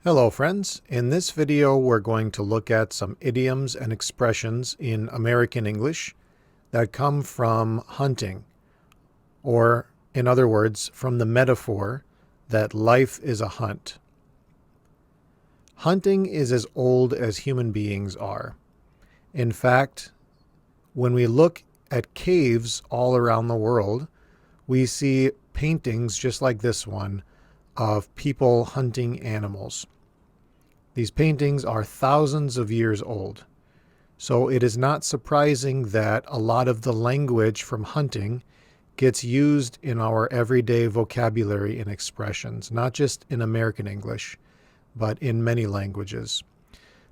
Hello friends, in this video we're going to look at some idioms and expressions in American English that come from hunting, or in other words, from the metaphor that life is a hunt. Hunting is as old as human beings are. In fact, when we look at caves all around the world, we see paintings just like this one of people hunting animals. These paintings are thousands of years old, so it is not surprising that a lot of the language from hunting gets used in our everyday vocabulary and expressions, not just in American English, but in many languages.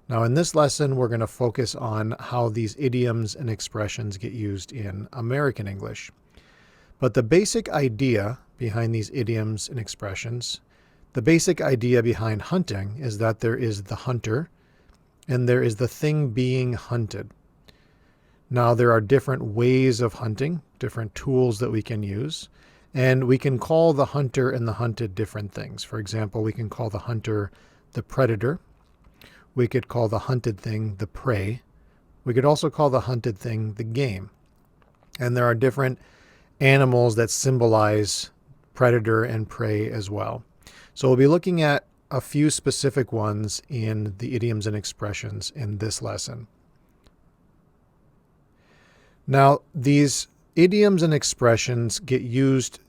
Now in this lesson, we're going to focus on how these idioms and expressions get used in American English. But the basic idea behind these idioms and expressions, the basic idea behind hunting is that there is the hunter and there is the thing being hunted. Now there are different ways of hunting, different tools that we can use, and we can call the hunter and the hunted different things. For example, we can call the hunter the predator. We could call the hunted thing the prey. We could also call the hunted thing the game. And there are different animals that symbolize predator and prey as well. So we'll be looking at a few specific ones in the idioms and expressions in this lesson. Now, these idioms and expressions get used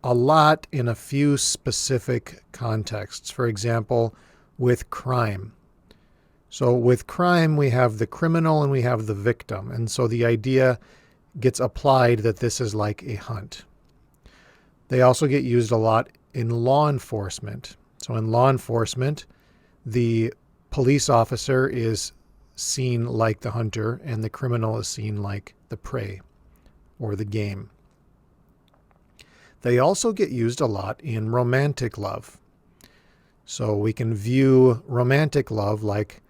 a lot in a few specific contexts. For example, with crime. So with crime, we have the criminal and we have the victim. And so the idea gets applied that this is like a hunt. They also get used a lot in law enforcement. So in law enforcement, the police officer is seen like the hunter and the criminal is seen like the prey or the game. They also get used a lot in romantic love. So we can view romantic love like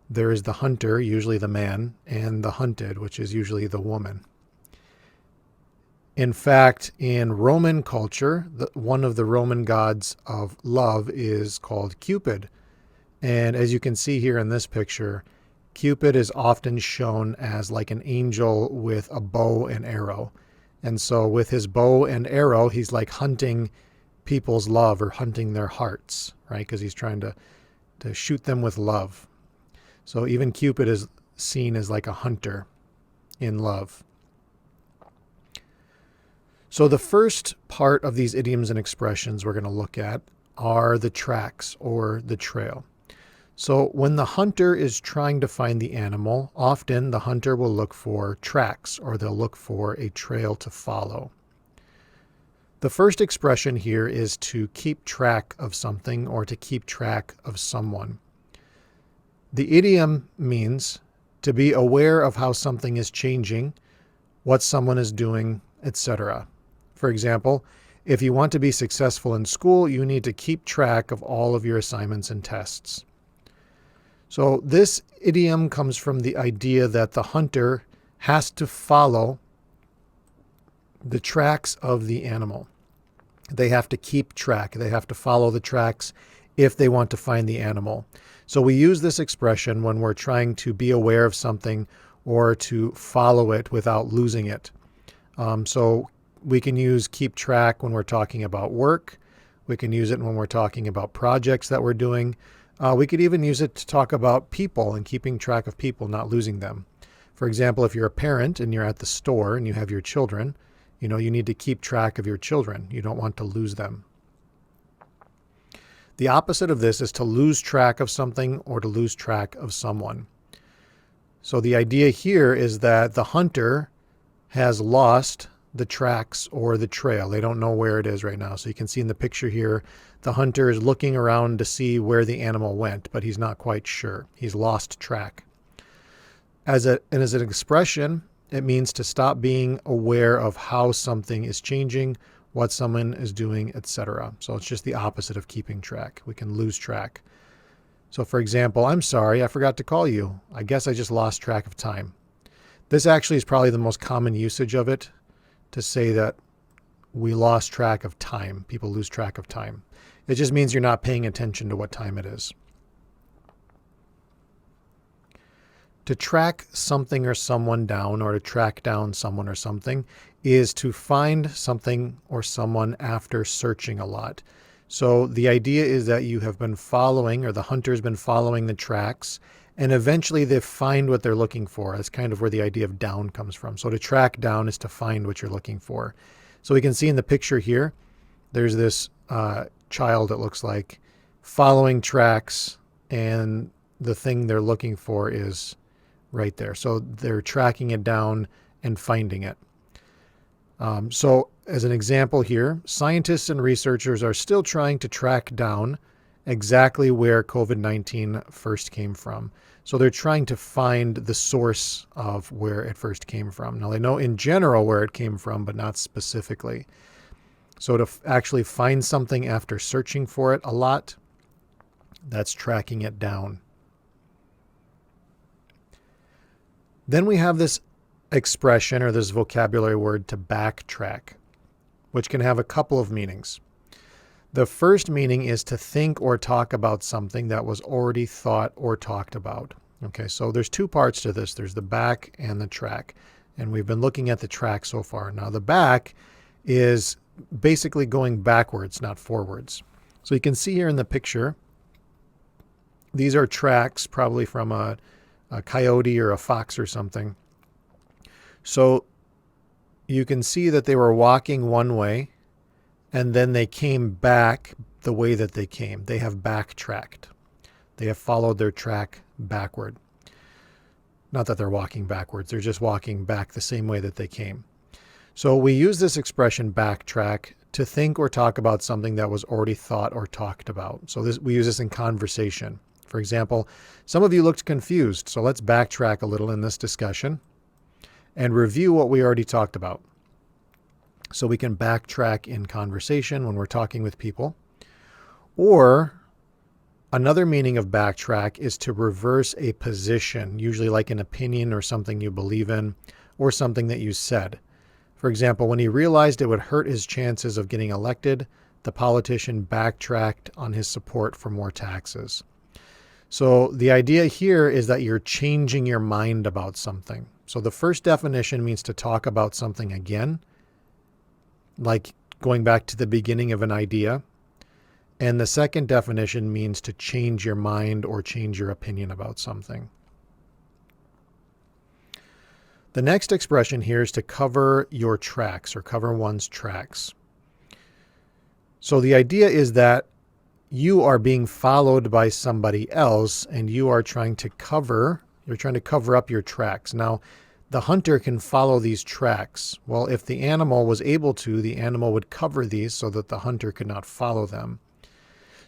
there is the hunter, usually the man, and the hunted, which is usually the woman. In fact, in Roman culture, one of the Roman gods of love is called Cupid. And as you can see here in this picture, Cupid is often shown as like an angel with a bow and arrow. And so with his bow and arrow, he's like hunting people's love or hunting their hearts, right? Because he's trying to shoot them with love. So even Cupid is seen as like a hunter in love. So the first part of these idioms and expressions we're going to look at are the tracks or the trail. So when the hunter is trying to find the animal, often the hunter will look for tracks or they'll look for a trail to follow. The first expression here is to keep track of something or to keep track of someone. The idiom means to be aware of how something is changing, what someone is doing, etc. For example, if you want to be successful in school, you need to keep track of all of your assignments and tests. So this idiom comes from the idea that the hunter has to follow the tracks of the animal. They have to keep track. They have to follow the tracks if they want to find the animal. So we use this expression when we're trying to be aware of something or to follow it without losing it. So we can use keep track when we're talking about work. We can use it when we're talking about projects that we're doing. We could even use it to talk about people and keeping track of people, not losing them. For example, if you're a parent and you're at the store and you have your children, you need to keep track of your children. You don't want to lose them. The opposite of this is to lose track of something or to lose track of someone. So the idea here is that the hunter has lost the tracks or the trail. They don't know where it is right now. So you can see in the picture here, the hunter is looking around to see where the animal went, but he's not quite sure. He's lost track. As an expression, it means to stop being aware of how something is changing, what someone is doing, etc. So it's just the opposite of keeping track. We can lose track. So for example, I'm sorry, I forgot to call you. I guess I just lost track of time. This actually is probably the most common usage of it, to say that we lost track of time. People lose track of time. It just means you're not paying attention to what time it is. To track something or someone down, or to track down someone or something, is to find something or someone after searching a lot. So the idea is that you have been following, or the hunter's been following the tracks, and eventually they find what they're looking for. That's kind of where the idea of down comes from. So to track down is to find what you're looking for. So we can see in the picture here, there's this child, it looks like, following tracks, and the thing they're looking for is right there. So they're tracking it down and finding it. So as an example here, scientists and researchers are still trying to track down exactly where COVID-19 first came from. So they're trying to find the source of where it first came from. Now they know in general where it came from, but not specifically. So to actually find something after searching for it a lot, that's tracking it down. Then we have this expression, or this vocabulary word, to backtrack, which can have a couple of meanings. The first meaning is to think or talk about something that was already thought or talked about. Okay, so there's two parts to this. There's the back and the track. And we've been looking at the track so far. Now the back is basically going backwards, not forwards. So you can see here in the picture, these are tracks probably from a coyote or a fox or something. So you can see that they were walking one way, and then they came back the way that they came. They have backtracked. They have followed their track backward. Not that they're walking backwards, they're just walking back the same way that they came. So we use this expression backtrack to think or talk about something that was already thought or talked about. So we use this in conversation. For example, some of you looked confused, so let's backtrack a little in this discussion and review what we already talked about. So we can backtrack in conversation when we're talking with people. Or another meaning of backtrack is to reverse a position, usually like an opinion or something you believe in, or something that you said. For example, when he realized it would hurt his chances of getting elected, the politician backtracked on his support for more taxes. So the idea here is that you're changing your mind about something. So the first definition means to talk about something again, like going back to the beginning of an idea. And the second definition means to change your mind or change your opinion about something. The next expression here is to cover your tracks, or cover one's tracks. So the idea is that you are being followed by somebody else, and you are trying to cover up your tracks. Now, the hunter can follow these tracks. Well, if the animal was able to, the animal would cover these so that the hunter could not follow them.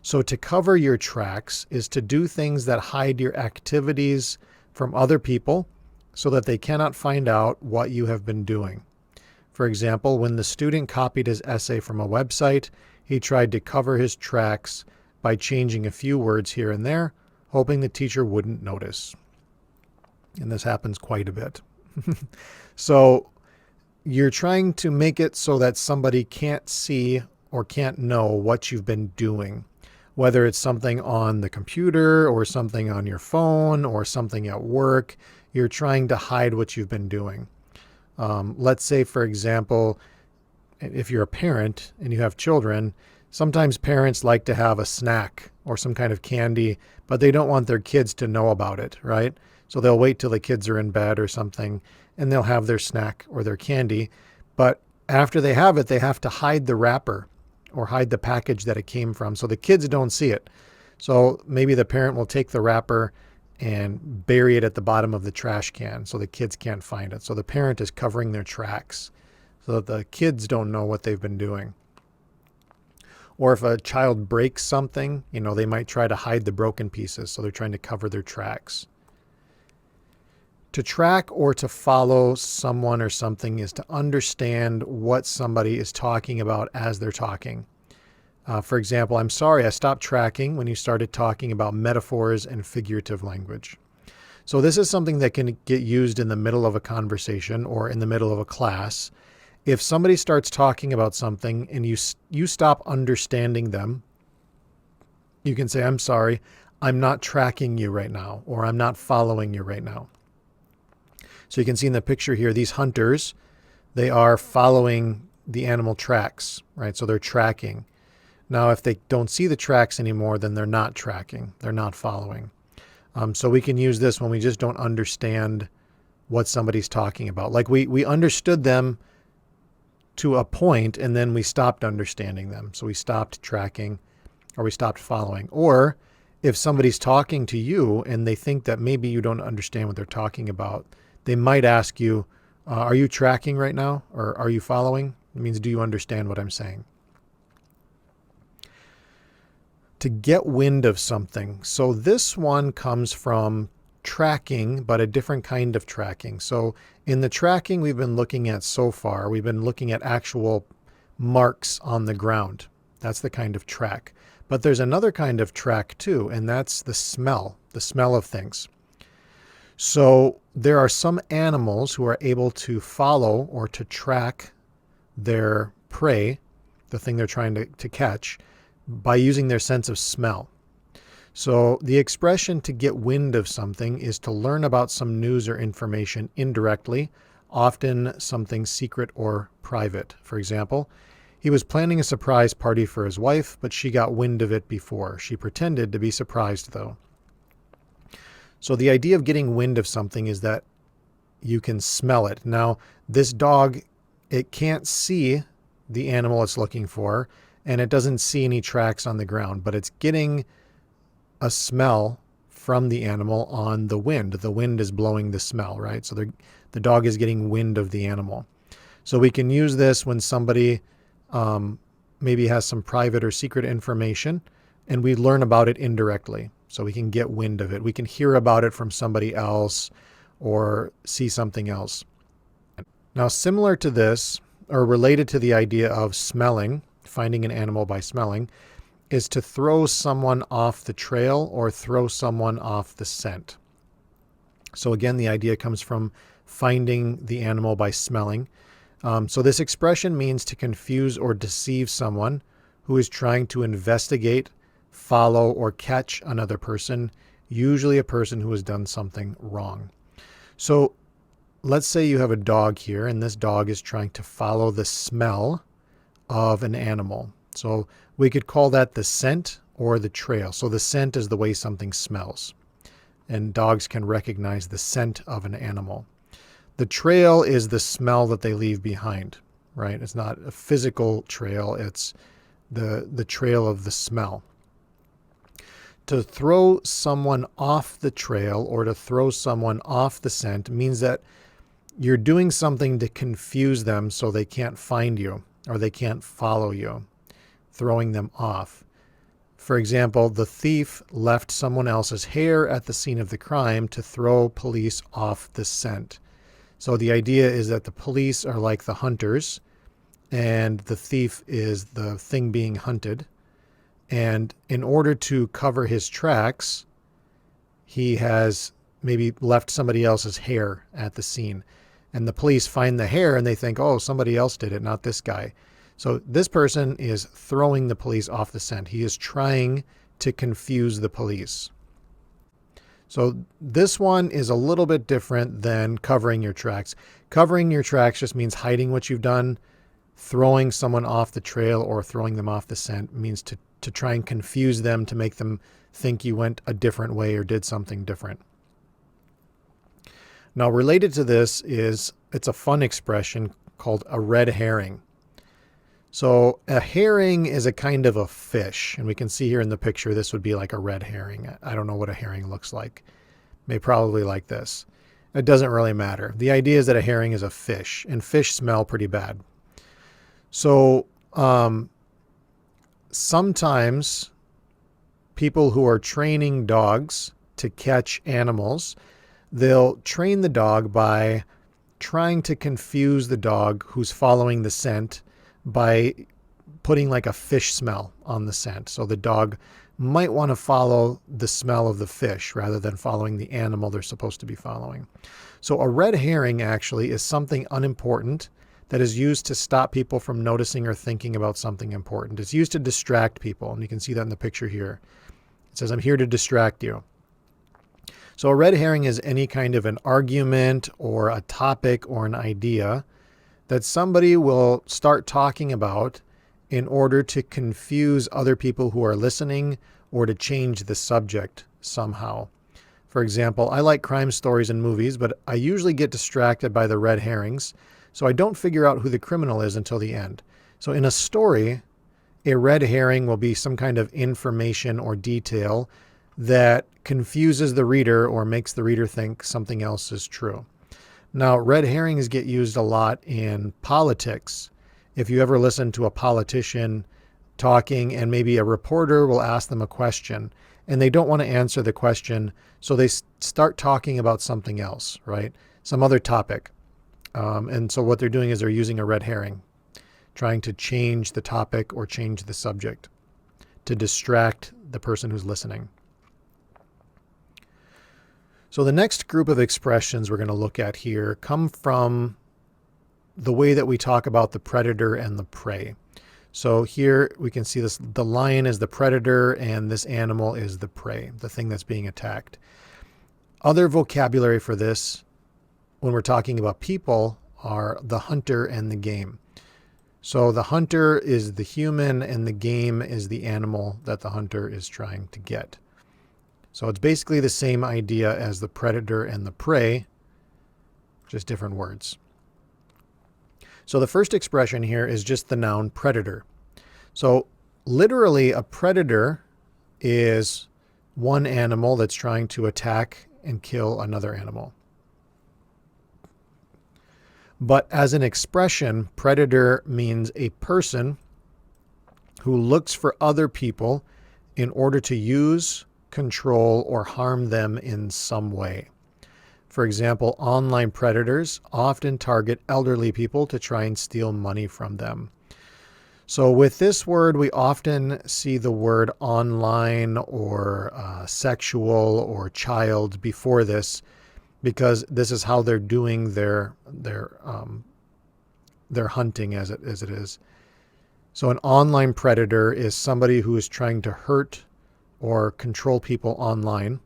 So to cover your tracks is to do things that hide your activities from other people so that they cannot find out what you have been doing. For example, when the student copied his essay from a website, he tried to cover his tracks by changing a few words here and there, hoping the teacher wouldn't notice. And this happens quite a bit. So you're trying to make it so that somebody can't see or can't know what you've been doing, whether it's something on the computer or something on your phone or something at work. You're trying to hide what you've been doing. Let's say, for example, if you're a parent and you have children, sometimes parents like to have a snack or some kind of candy, but they don't want their kids to know about it, right? So they'll wait till the kids are in bed or something, and they'll have their snack or their candy. But after they have it, they have to hide the wrapper or hide the package that it came from so the kids don't see it. So maybe the parent will take the wrapper and bury it at the bottom of the trash can so the kids can't find it. So the parent is covering their tracks so that the kids don't know what they've been doing. Or if a child breaks something, they might try to hide the broken pieces, so they're trying to cover their tracks. To track or to follow someone or something is to understand what somebody is talking about as they're talking. For example, I'm sorry, I stopped tracking when you started talking about metaphors and figurative language. So this is something that can get used in the middle of a conversation or in the middle of a class. If somebody starts talking about something and you stop understanding them, you can say, I'm sorry, I'm not tracking you right now, or I'm not following you right now. So you can see in the picture here, these hunters, they are following the animal tracks, right? So they're tracking. Now, if they don't see the tracks anymore, then they're not tracking. They're not following. So we can use this when we just don't understand what somebody's talking about. Like we understood them to a point, and then we stopped understanding them. So we stopped tracking, or we stopped following. Or if somebody's talking to you and they think that maybe you don't understand what they're talking about, they might ask you, are you tracking right now? Or are you following? It means, do you understand what I'm saying? To get wind of something. So this one comes from tracking, but a different kind of tracking. So in the tracking we've been looking at so far, we've been looking at actual marks on the ground. That's the kind of track. But there's another kind of track too, and that's the smell of things. So there are some animals who are able to follow or to track their prey, the thing they're trying to catch, by using their sense of smell. So the expression to get wind of something is to learn about some news or information indirectly, often something secret or private. For example, he was planning a surprise party for his wife, but she got wind of it before. She pretended to be surprised, though. So the idea of getting wind of something is that you can smell it. Now, this dog, it can't see the animal it's looking for, and it doesn't see any tracks on the ground, but it's getting a smell from the animal on the wind. The wind is blowing the smell, right? So the dog is getting wind of the animal. So we can use this when somebody maybe has some private or secret information, and we learn about it indirectly. So we can get wind of it. We can hear about it from somebody else or see something else. Now, similar to this, or related to the idea of smelling, finding an animal by smelling, is to throw someone off the trail or throw someone off the scent. So again, the idea comes from finding the animal by smelling. So this expression means to confuse or deceive someone who is trying to investigate, follow, or catch another person, usually a person who has done something wrong. So let's say you have a dog here, and this dog is trying to follow the smell of an animal. So we could call that the scent or the trail. So the scent is the way something smells, and dogs can recognize the scent of an animal. The trail is the smell that they leave behind, right? It's not a physical trail. It's the trail of the smell. To throw someone off the trail or to throw someone off the scent means that you're doing something to confuse them so they can't find you or they can't follow you, throwing them off. For example, the thief left someone else's hair at the scene of the crime to throw police off the scent. So the idea is that the police are like the hunters, and the thief is the thing being hunted. And in order to cover his tracks, he has maybe left somebody else's hair at the scene. And the police find the hair and they think, oh, somebody else did it, not this guy. So this person is throwing the police off the scent. He is trying to confuse the police. So this one is a little bit different than covering your tracks. Covering your tracks just means hiding what you've done. Throwing someone off the trail or throwing them off the scent means to try and confuse them, to make them think you went a different way or did something different. Now, related to this is, it's a fun expression called a red herring. So a herring is a kind of a fish, and we can see here in the picture, this would be like a red herring. I don't know what a herring looks like. May probably like this. It doesn't really matter. The idea is that a herring is a fish, and fish smell pretty bad. So sometimes people who are training dogs to catch animals, they'll train the dog by trying to confuse the dog who's following the scent by putting like a fish smell on the scent. So the dog might want to follow the smell of the fish rather than following the animal they're supposed to be following. So a red herring actually is something unimportant that is used to stop people from noticing or thinking about something important. It's used to distract people, and you can see that in the picture here. It says, I'm here to distract you. So a red herring is any kind of an argument or a topic or an idea that somebody will start talking about in order to confuse other people who are listening or to change the subject somehow. For example, I like crime stories and movies, but I usually get distracted by the red herrings, so I don't figure out who the criminal is until the end. So in a story, a red herring will be some kind of information or detail that confuses the reader or makes the reader think something else is true. Now, red herrings get used a lot in politics. If you ever listen to a politician talking and maybe a reporter will ask them a question and they don't want to answer the question, so they start talking about something else, right? Some other topic. And so what they're doing is they're using a red herring, trying to change the topic or change the subject to distract the person who's listening. So the next group of expressions we're going to look at here come from the way that we talk about the predator and the prey. So here we can see this, the lion is the predator and this animal is the prey, the thing that's being attacked. Other vocabulary for this when we're talking about people are the hunter and the game. So the hunter is the human and the game is the animal that the hunter is trying to get. So it's basically the same idea as the predator and the prey, just different words. So the first expression here is just the noun predator. So literally a predator is one animal that's trying to attack and kill another animal. But as an expression, predator means a person who looks for other people in order to use, control, or harm them in some way. For example, online predators often target elderly people to try and steal money from them. So with this word, we often see the word online or sexual or child before this, because this is how they're doing their hunting as it is. So an online predator is somebody who is trying to hurt or control people online.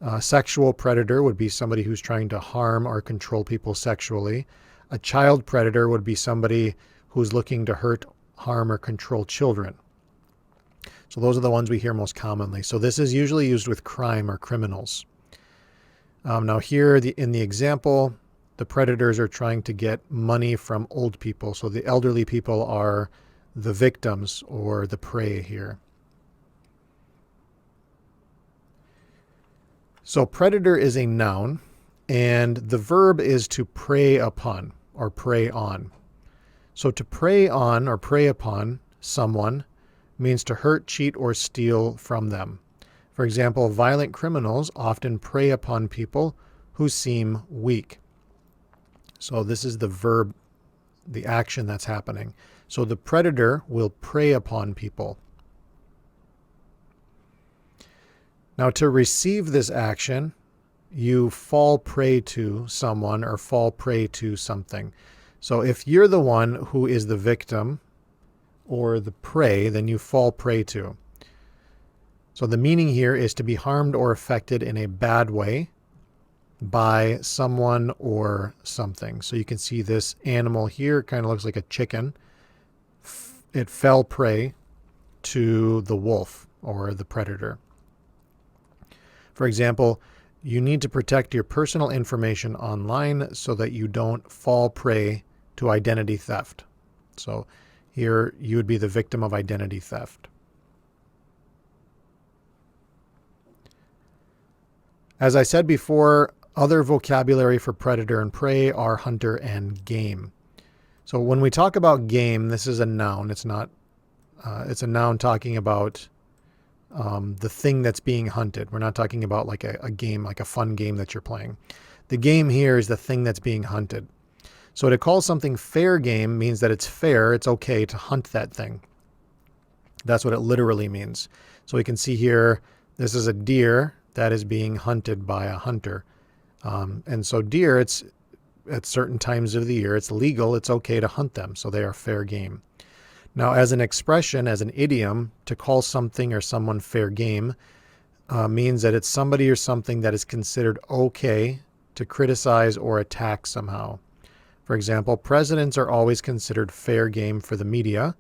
A sexual predator would be somebody who's trying to harm or control people sexually. A child predator would be somebody who's looking to hurt, harm, or control children. So those are the ones we hear most commonly. So this is usually used with crime or criminals. Now here in the example, the predators are trying to get money from old people. So the elderly people are the victims or the prey here. So predator is a noun, and the verb is to prey upon or prey on. So to prey on or prey upon someone means to hurt, cheat, or steal from them. For example, violent criminals often prey upon people who seem weak. So this is the verb, the action that's happening. So the predator will prey upon people. Now, to receive this action, you fall prey to someone or fall prey to something. So if you're the one who is the victim or the prey, then you fall prey to. So the meaning here is to be harmed or affected in a bad way by someone or something. So you can see this animal here kind of looks like a chicken. It fell prey to the wolf or the predator. For example, you need to protect your personal information online so that you don't fall prey to identity theft. So here you would be the victim of identity theft. As I said before, other vocabulary for predator and prey are hunter and game. So when we talk about game, this is a noun. It's not. It's a noun talking about the thing that's being hunted. We're not talking about like a game, like a fun game that you're playing. The game here is the thing that's being hunted. So to call something fair game means that it's fair, it's okay to hunt that thing. That's what it literally means. So we can see here, this is a deer that is being hunted by a hunter. And so deer, it's at certain times of the year, it's legal, it's okay to hunt them. So they are fair game. Now, as an expression, as an idiom, to call something or someone fair game means that it's somebody or something that is considered okay to criticize or attack somehow. For example, presidents are always considered fair game for the media,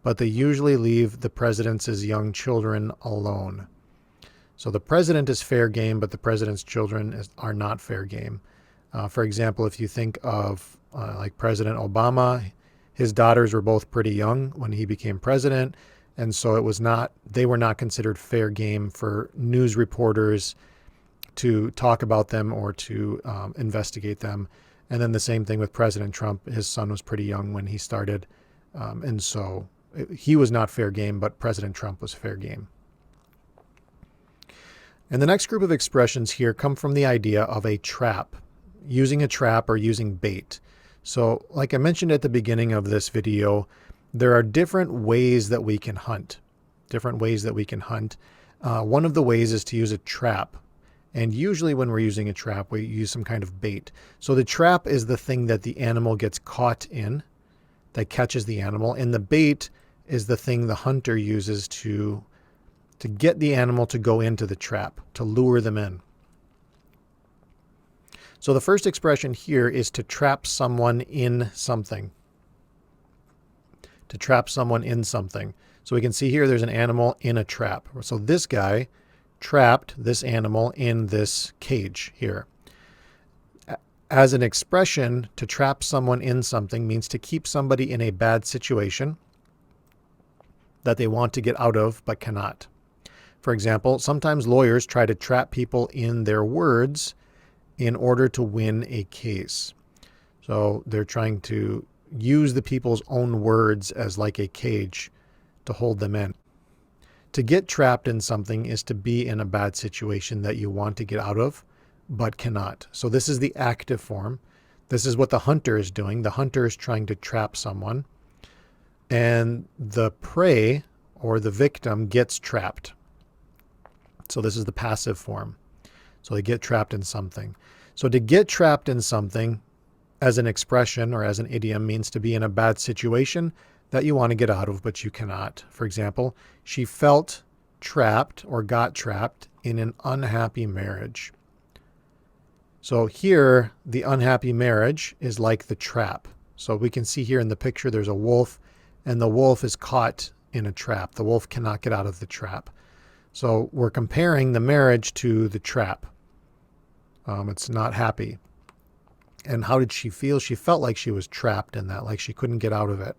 but they usually leave the president's young children alone. So the president is fair game, but the president's children are not fair game. For example, if you think of like President Obama, his daughters were both pretty young when he became president, and so they were not considered fair game for news reporters to talk about them or to investigate them. And then the same thing with President Trump. His son was pretty young when he started, and so he was not fair game, but President Trump was fair game. And the next group of expressions here come from the idea of a trap, using a trap or using bait. So like I mentioned at the beginning of this video, there are different ways that we can hunt. One of the ways is to use a trap. And usually when we're using a trap, we use some kind of bait. So the trap is the thing that the animal gets caught in, that catches the animal. And the bait is the thing the hunter uses to get the animal to go into the trap, to lure them in. So the first expression here is to trap someone in something. To trap someone in something. So we can see here there's an animal in a trap. So this guy trapped this animal in this cage here. As an expression, to trap someone in something means to keep somebody in a bad situation that they want to get out of but cannot. For example, sometimes lawyers try to trap people in their words in order to win a case. So they're trying to use the people's own words as like a cage to hold them in. To get trapped in something is to be in a bad situation that you want to get out of, but cannot. So this is the active form. This is what the hunter is doing. The hunter is trying to trap someone, and the prey or the victim gets trapped. So this is the passive form. So they get trapped in something. So to get trapped in something as an expression or as an idiom means to be in a bad situation that you want to get out of, but you cannot. For example, she felt trapped or got trapped in an unhappy marriage. So here, the unhappy marriage is like the trap. So we can see here in the picture, there's a wolf, and the wolf is caught in a trap. The wolf cannot get out of the trap. So we're comparing the marriage to the trap. It's not happy. And how did she feel? She felt like she was trapped in that, like she couldn't get out of it.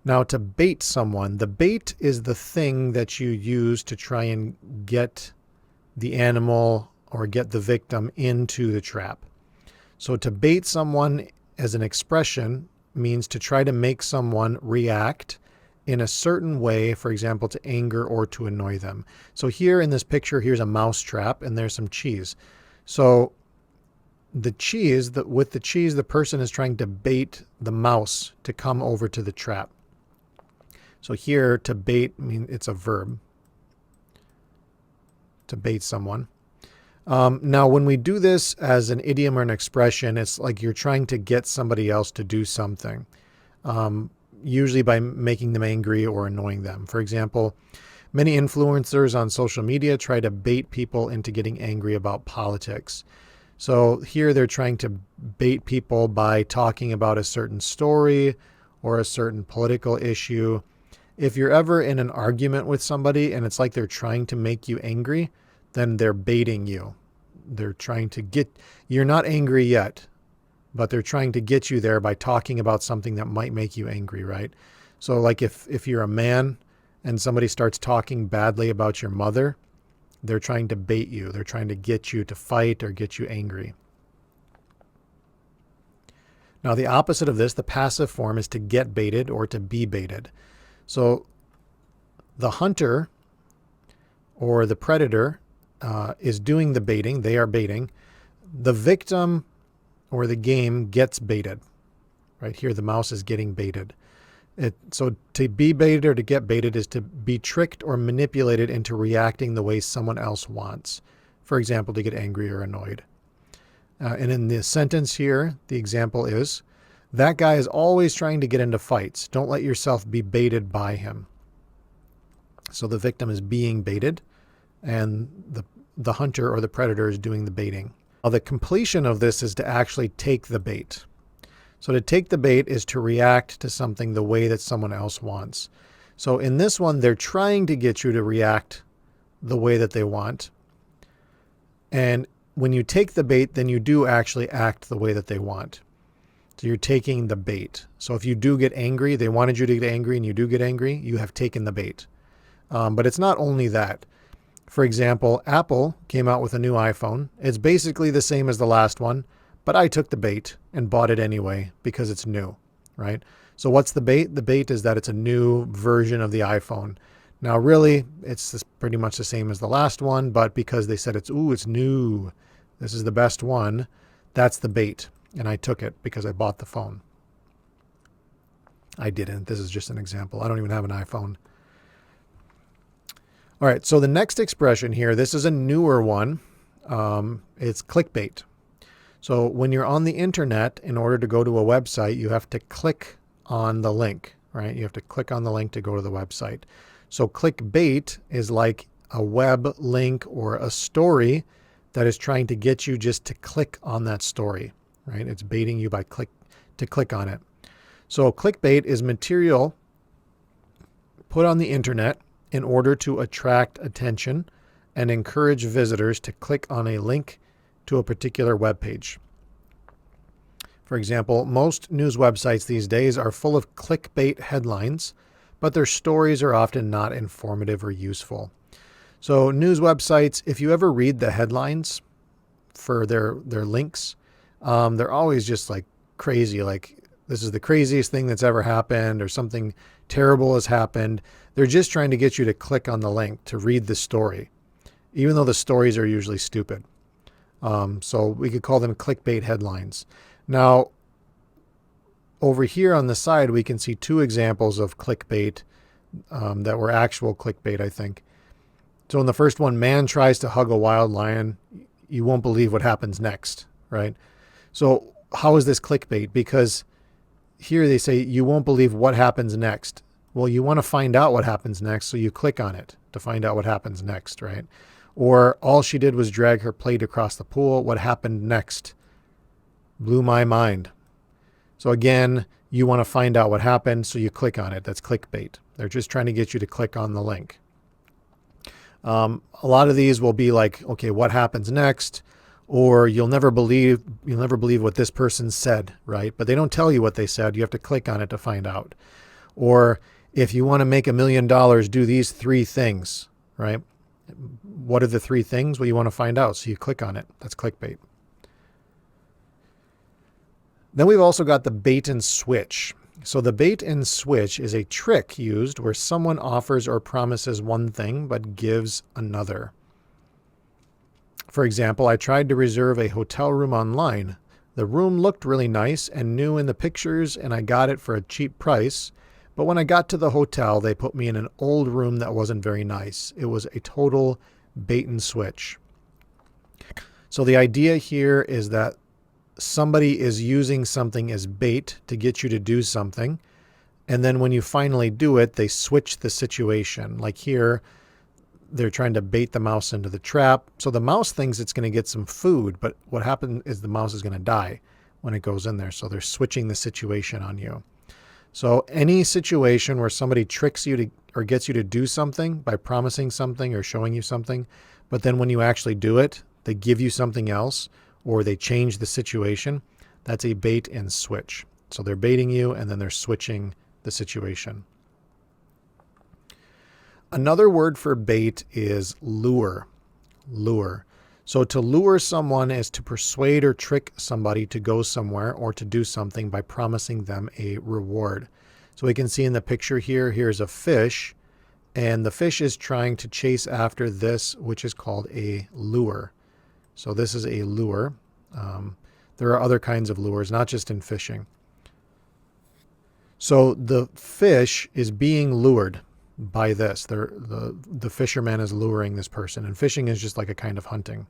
Now, to bait someone, the bait is the thing that you use to try and get the animal or get the victim into the trap. So to bait someone as an expression means to try to make someone react in a certain way, for example, to anger or to annoy them. So here in this picture, here's a mouse trap and there's some cheese. So the cheese, with the cheese, the person is trying to bait the mouse to come over to the trap. So here, to bait, it's a verb. To bait someone. Now, when we do this as an idiom or an expression, it's like you're trying to get somebody else to do something. Usually by making them angry or annoying them. For example, many influencers on social media try to bait people into getting angry about politics. So here they're trying to bait people by talking about a certain story or a certain political issue. If you're ever in an argument with somebody and it's like they're trying to make you angry, then they're baiting you. They're trying to you're not angry yet, but they're trying to get you there by talking about something that might make you angry, right? So like if you're a man and somebody starts talking badly about your mother, they're trying to bait you. They're trying to get you to fight or get you angry. Now the opposite of this, the passive form, is to get baited or to be baited. So the hunter or the predator is doing the baiting. They are baiting. The victim or the game gets baited. Right here, the mouse is getting baited. So to be baited or to get baited is to be tricked or manipulated into reacting the way someone else wants. For example, to get angry or annoyed. And in the sentence here, the example is, that guy is always trying to get into fights. Don't let yourself be baited by him. So the victim is being baited, and the hunter or the predator is doing the baiting. Now, the completion of this is to actually take the bait. So to take the bait is to react to something the way that someone else wants. So in this one, they're trying to get you to react the way that they want. And when you take the bait, then you do actually act the way that they want. So you're taking the bait. So if you do get angry, they wanted you to get angry and you do get angry, you have taken the bait. But it's not only that. For example, Apple came out with a new iPhone. It's basically the same as the last one, but I took the bait and bought it anyway because it's new, right? So what's the bait? The bait is that it's a new version of the iPhone. Now, really, it's pretty much the same as the last one, but because they said it's new, this is the best one, that's the bait. And I took it because I bought the phone. I didn't. This is just an example. I don't even have an iPhone. All right, so the next expression here, this is a newer one. It's clickbait. So when you're on the internet, in order to go to a website, you have to click on the link, right? You have to click on the link to go to the website. So clickbait is like a web link or a story that is trying to get you just to click on that story, right? It's baiting you by click on it. So clickbait is material put on the internet in order to attract attention and encourage visitors to click on a link to a particular web page. For example, most news websites these days are full of clickbait headlines, but their stories are often not informative or useful. So news websites, if you ever read the headlines for their links, they're always just like crazy, like this is the craziest thing that's ever happened or something terrible has happened. They're just trying to get you to click on the link to read the story, even though the stories are usually stupid. So we could call them clickbait headlines. Now, over here on the side, we can see two examples of clickbait that were actual clickbait, I think. So in the first one, man tries to hug a wild lion. You won't believe what happens next, right? So how is this clickbait? Because here they say, you won't believe what happens next. Well, you want to find out what happens next, so you click on it to find out what happens next, right? Or all she did was drag her plate across the pool. What happened next? Blew my mind. So again, you want to find out what happened, so you click on it. That's clickbait. They're just trying to get you to click on the link. A lot of these will be like, okay, what happens next? Or you'll never believe what this person said, right? But they don't tell you what they said. You have to click on it to find out. Or if you want to make $1 million, do these 3 things, right? What are the 3 things? Well, you want to find out, so you click on it. That's clickbait. Then we've also got the bait and switch. So the bait and switch is a trick used where someone offers or promises one thing but gives another. For example, I tried to reserve a hotel room online. The room looked really nice and new in the pictures, and I got it for a cheap price. But when I got to the hotel, they put me in an old room that wasn't very nice. It was a total bait and switch. So the idea here is that somebody is using something as bait to get you to do something. And then when you finally do it, they switch the situation. Like here, they're trying to bait the mouse into the trap. So the mouse thinks it's going to get some food, but what happened is the mouse is going to die when it goes in there. So they're switching the situation on you. So any situation where somebody tricks you to or gets you to do something by promising something or showing you something, but then when you actually do it, they give you something else or they change the situation, that's a bait and switch. So they're baiting you and then they're switching the situation. Another word for bait is lure. Lure. So to lure someone is to persuade or trick somebody to go somewhere or to do something by promising them a reward. So we can see in the picture here, here's a fish, and the fish is trying to chase after this, which is called a lure. So this is a lure. There are other kinds of lures, not just in fishing. So the fish is being lured by this. The fisherman is luring this person, and fishing is just like a kind of hunting.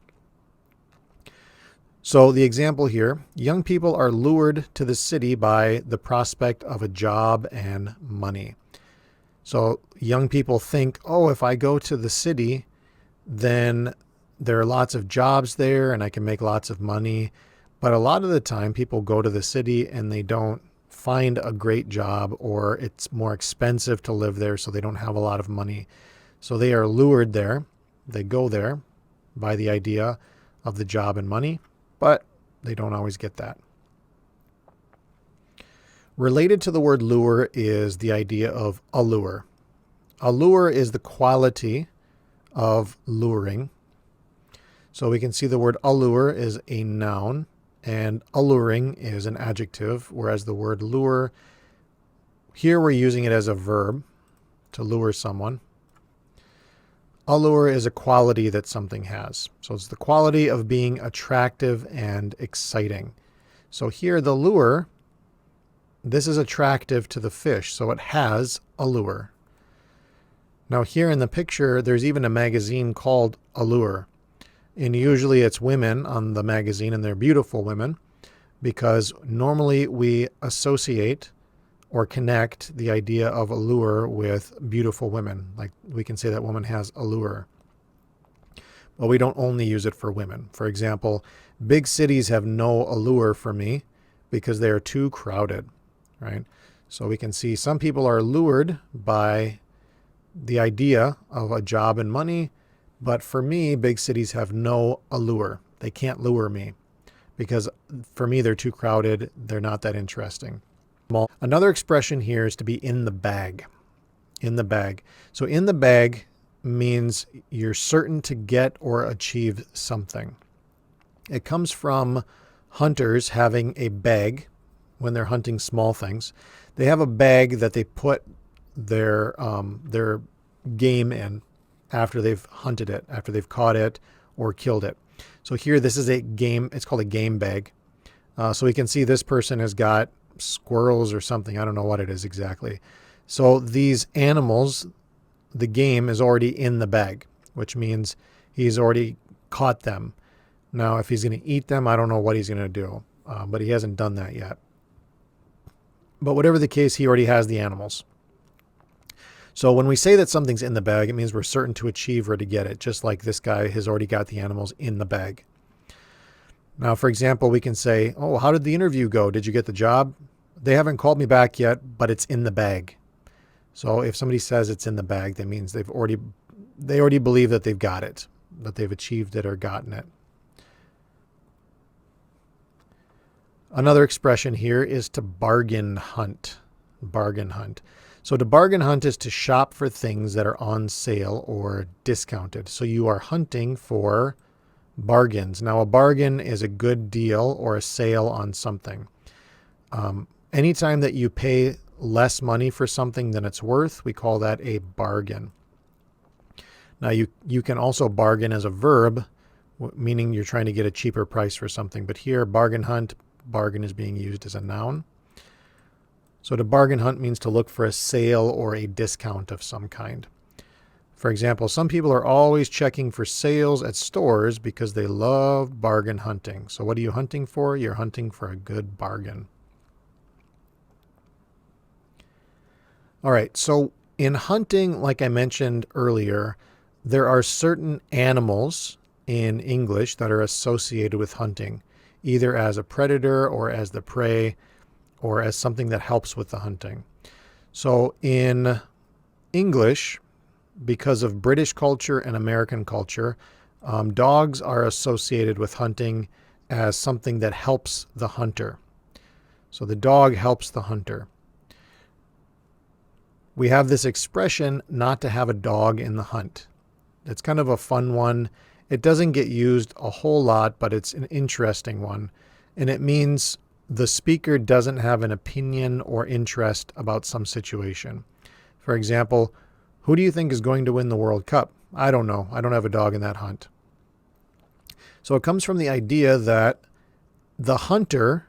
So the example here, young people are lured to the city by the prospect of a job and money. So young people think, oh, if I go to the city, then there are lots of jobs there and I can make lots of money. But a lot of the time people go to the city and they don't find a great job, or it's more expensive to live there, so they don't have a lot of money. So they are lured there. They go there by the idea of the job and money, but they don't always get that. Related to the word lure is the idea of allure. Allure is the quality of luring. So we can see the word allure is a noun and alluring is an adjective, whereas the word lure, here we're using it as a verb to lure someone. Allure is a quality that something has. So it's the quality of being attractive and exciting. So here the lure, this is attractive to the fish, so it has allure. Now here in the picture, there's even a magazine called Allure. And usually it's women on the magazine, and they're beautiful women, because normally we associate or connect the idea of allure with beautiful women. Like we can say that woman has allure. But we don't only use it for women. For example, big cities have no allure for me because they are too crowded, right? So we can see some people are lured by the idea of a job and money, but for me, big cities have no allure. They can't lure me because for me, they're too crowded. They're not that interesting. Another expression here is to be in the bag. In the bag. So in the bag means you're certain to get or achieve something. It comes from hunters having a bag when they're hunting small things. They have a bag that they put their game in after they've hunted it, after they've caught it or killed it. So here, this is a game. It's called a game bag. So we can see this person has got squirrels or something. I don't know what it is exactly. So these animals, the game is already in the bag, which means he's already caught them. Now, if he's going to eat them, I don't know what he's going to do, but he hasn't done that yet. But whatever the case, he already has the animals. So when we say that something's in the bag, it means we're certain to achieve or to get it, just like this guy has already got the animals in the bag. Now, for example, we can say, oh, how did the interview go? Did you get the job? They haven't called me back yet, but it's in the bag. So if somebody says it's in the bag, that means they already believe that they've got it, that they've achieved it or gotten it. Another expression here is to bargain hunt. Bargain hunt. So to bargain hunt is to shop for things that are on sale or discounted. So you are hunting for bargains. Now a bargain is a good deal or a sale on something. Anytime that you pay less money for something than it's worth, we call that a bargain. Now you can also bargain as a verb, meaning you're trying to get a cheaper price for something. But here, bargain hunt, bargain is being used as a noun. So to bargain hunt means to look for a sale or a discount of some kind. For example, some people are always checking for sales at stores because they love bargain hunting. So what are you hunting for? You're hunting for a good bargain. All right, so in hunting, like I mentioned earlier, there are certain animals in English that are associated with hunting, either as a predator or as the prey, or as something that helps with the hunting. So in English, because of British culture and American culture, dogs are associated with hunting as something that helps the hunter. So the dog helps the hunter. We have this expression, not to have a dog in the hunt. It's kind of a fun one. It doesn't get used a whole lot, but it's an interesting one. And it means the speaker doesn't have an opinion or interest about some situation. For example, who do you think is going to win the World Cup? I don't know. I don't have a dog in that hunt. So it comes from the idea that the hunter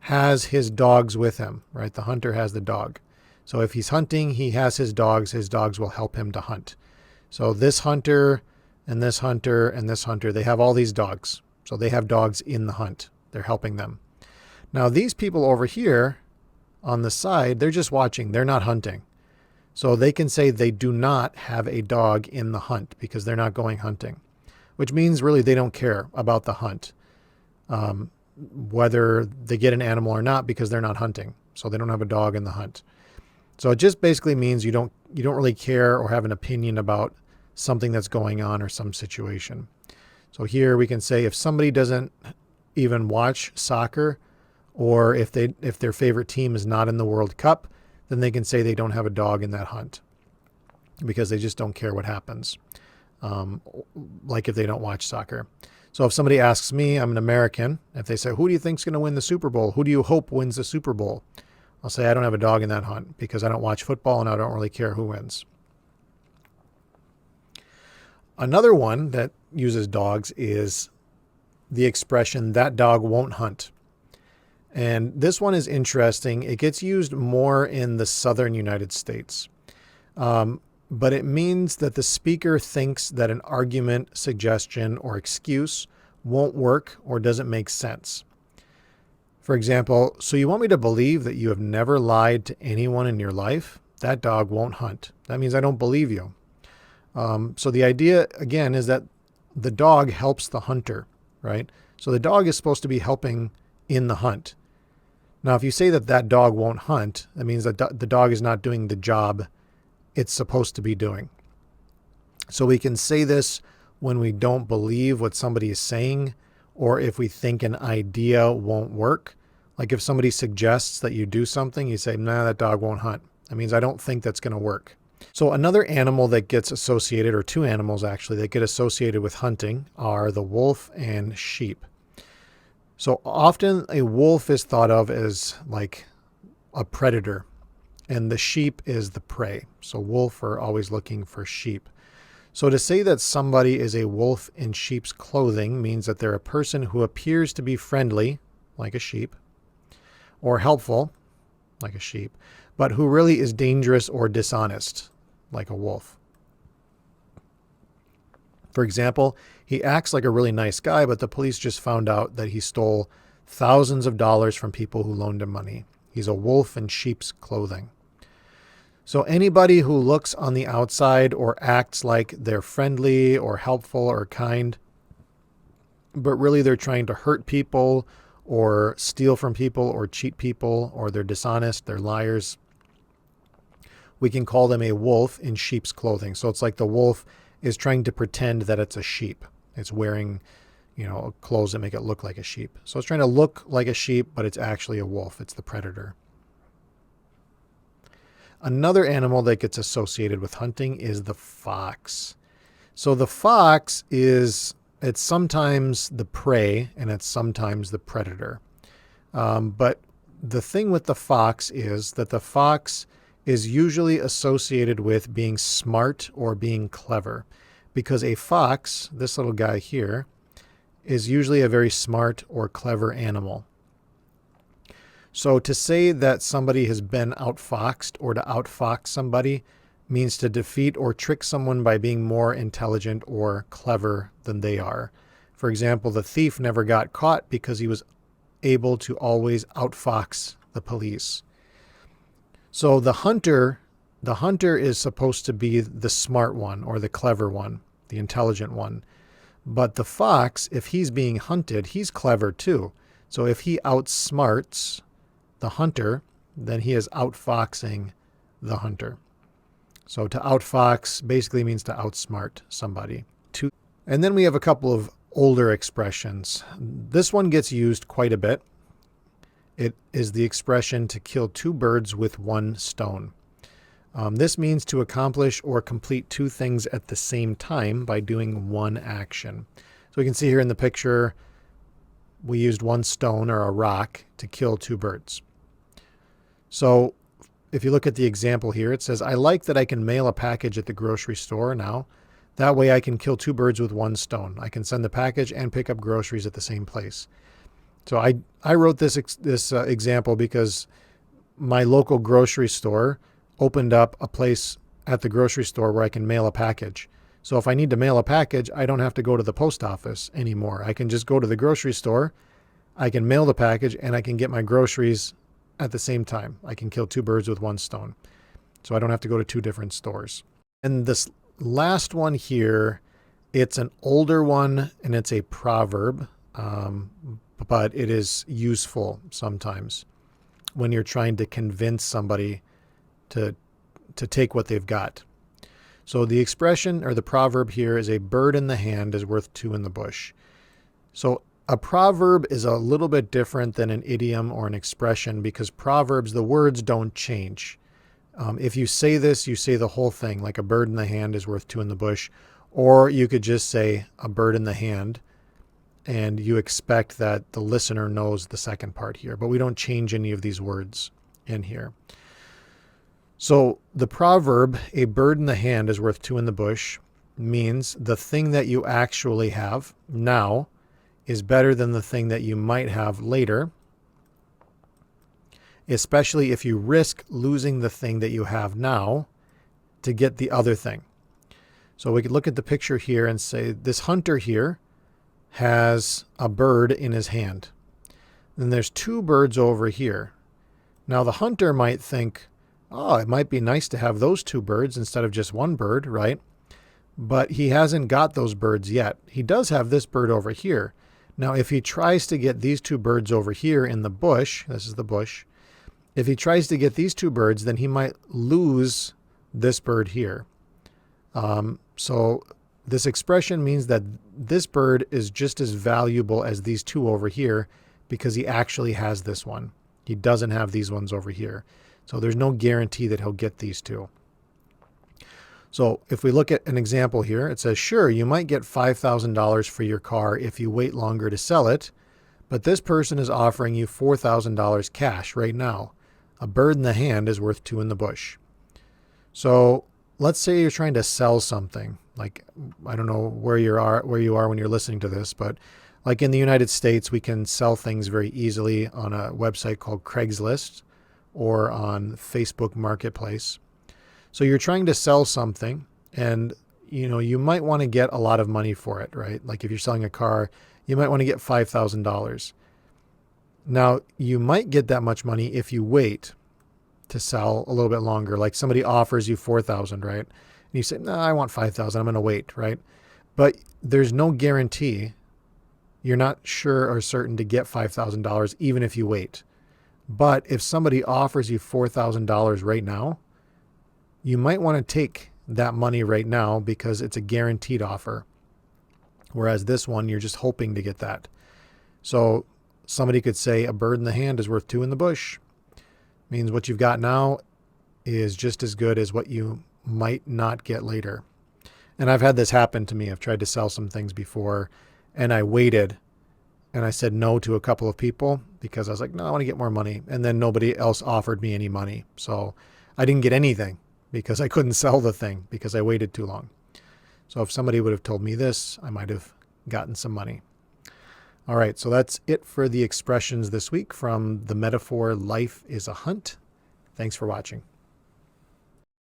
has his dogs with him, right? The hunter has the dog. So if he's hunting, he has his dogs will help him to hunt. So this hunter and this hunter and this hunter, they have all these dogs. So they have dogs in the hunt. They're helping them. Now these people over here on the side, they're just watching. They're not hunting. So they can say they do not have a dog in the hunt because they're not going hunting, which means really they don't care about the hunt, whether they get an animal or not, because they're not hunting. So they don't have a dog in the hunt. So it just basically means you don't really care or have an opinion about something that's going on or some situation. So here we can say if somebody doesn't even watch soccer, or if their favorite team is not in the World Cup, then they can say they don't have a dog in that hunt because they just don't care what happens, like if they don't watch soccer. So if somebody asks me, I'm an American, if they say, who do you think's going to win the Super Bowl? Who do you hope wins the Super Bowl? I'll say I don't have a dog in that hunt because I don't watch football and I don't really care who wins. Another one that uses dogs is the expression, that dog won't hunt. And this one is interesting. It gets used more in the southern United States. But it means that the speaker thinks that an argument, suggestion, or excuse won't work or doesn't make sense. For example, so you want me to believe that you have never lied to anyone in your life? That dog won't hunt. That means I don't believe you. So the idea, again, is that the dog helps the hunter, right? So the dog is supposed to be helping in the hunt. Now, if you say that that dog won't hunt, that means that the dog is not doing the job it's supposed to be doing. So we can say this when we don't believe what somebody is saying, or if we think an idea won't work. Like if somebody suggests that you do something, you say, nah, that dog won't hunt. That means I don't think that's going to work. So another animal that gets associated, or two animals actually, that get associated with hunting are the wolf and sheep. So often a wolf is thought of as like a predator, and the sheep is the prey. So wolf are always looking for sheep. So to say that somebody is a wolf in sheep's clothing means that they're a person who appears to be friendly, like a sheep, or helpful, like a sheep, but who really is dangerous or dishonest, like a wolf. For example, he acts like a really nice guy, but the police just found out that he stole thousands of dollars from people who loaned him money. He's a wolf in sheep's clothing. So anybody who looks on the outside or acts like they're friendly or helpful or kind, but really they're trying to hurt people or steal from people or cheat people, or they're dishonest, they're liars, we can call them a wolf in sheep's clothing. So it's like the wolf is trying to pretend that it's a sheep. It's wearing, clothes that make it look like a sheep. So it's trying to look like a sheep, but it's actually a wolf. It's the predator. Another animal that gets associated with hunting is the fox. So the fox it's sometimes the prey and it's sometimes the predator. But the thing with the fox is that the fox is usually associated with being smart or being clever, because a fox, this little guy here, is usually a very smart or clever animal. So to say that somebody has been outfoxed or to outfox somebody means to defeat or trick someone by being more intelligent or clever than they are. For example, the thief never got caught because he was able to always outfox the police. So the hunter is supposed to be the smart one or the clever one, the intelligent one. But the fox, if he's being hunted, he's clever too. So if he outsmarts the hunter, then he is outfoxing the hunter. So to outfox basically means to outsmart somebody. And then we have a couple of older expressions. This one gets used quite a bit. It is the expression to kill two birds with one stone. This means to accomplish or complete two things at the same time by doing one action. So we can see here in the picture, we used one stone or a rock to kill two birds. So if you look at the example here, it says, I like that I can mail a package at the grocery store now. That way I can kill two birds with one stone. I can send the package and pick up groceries at the same place. So I wrote this example because my local grocery store opened up a place at the grocery store where I can mail a package. So if I need to mail a package, I don't have to go to the post office anymore. I can just go to the grocery store, I can mail the package, and I can get my groceries at the same time. I can kill two birds with one stone. So I don't have to go to 2 different stores. And this last one here, it's an older one and it's a proverb, but it is useful sometimes when you're trying to convince somebody to take what they've got. So the expression or the proverb here is, a bird in the hand is worth 2 in the bush. So a proverb is a little bit different than an idiom or an expression, because proverbs, the words don't change. If you say this, you say the whole thing, like a bird in the hand is worth 2 in the bush. Or you could just say a bird in the hand, and you expect that the listener knows the second part here. But we don't change any of these words in here. So the proverb, a bird in the hand is worth 2 in the bush, means the thing that you actually have now is better than the thing that you might have later, especially if you risk losing the thing that you have now to get the other thing. So we could look at the picture here and say this hunter here has a bird in his hand. Then there's 2 birds over here. Now the hunter might think, oh, it might be nice to have those 2 birds instead of just 1 bird, right? But he hasn't got those birds yet. He does have this bird over here. Now, if he tries to get these 2 birds over here in the bush, this is the bush, if he tries to get these 2 birds, then he might lose this bird here. So this expression means that this bird is just as valuable as these 2 over here, because he actually has this one. He doesn't have these ones over here. So there's no guarantee that he'll get these 2. So if we look at an example here, it says, sure, you might get $5,000 for your car if you wait longer to sell it, but this person is offering you $4,000 cash right now. A bird in the hand is worth 2 in the bush. So let's say you're trying to sell something. Like, I don't know where you are when you're listening to this, but like in the United States, we can sell things very easily on a website called Craigslist or on Facebook Marketplace. So you're trying to sell something, and you might want to get a lot of money for it, right? Like if you're selling a car, you might want to get $5,000. Now, you might get that much money if you wait to sell a little bit longer. Like somebody offers you $4,000, right? And you say, no, I want $5,000. I'm going to wait, right? But there's no guarantee. You're not sure or certain to get $5,000 even if you wait. But if somebody offers you $4,000 right now, you might want to take that money right now because it's a guaranteed offer. Whereas this one, you're just hoping to get that. So somebody could say a bird in the hand is worth 2 in the bush. Means what you've got now is just as good as what you might not get later. And I've had this happen to me. I've tried to sell some things before, and I waited, and I said no to a couple of people because I was like, no, I want to get more money. And then nobody else offered me any money. So I didn't get anything because I couldn't sell the thing because I waited too long. So if somebody would have told me this, I might have gotten some money. All right, so that's it for the expressions this week from the metaphor, Life is a Hunt. Thanks for watching.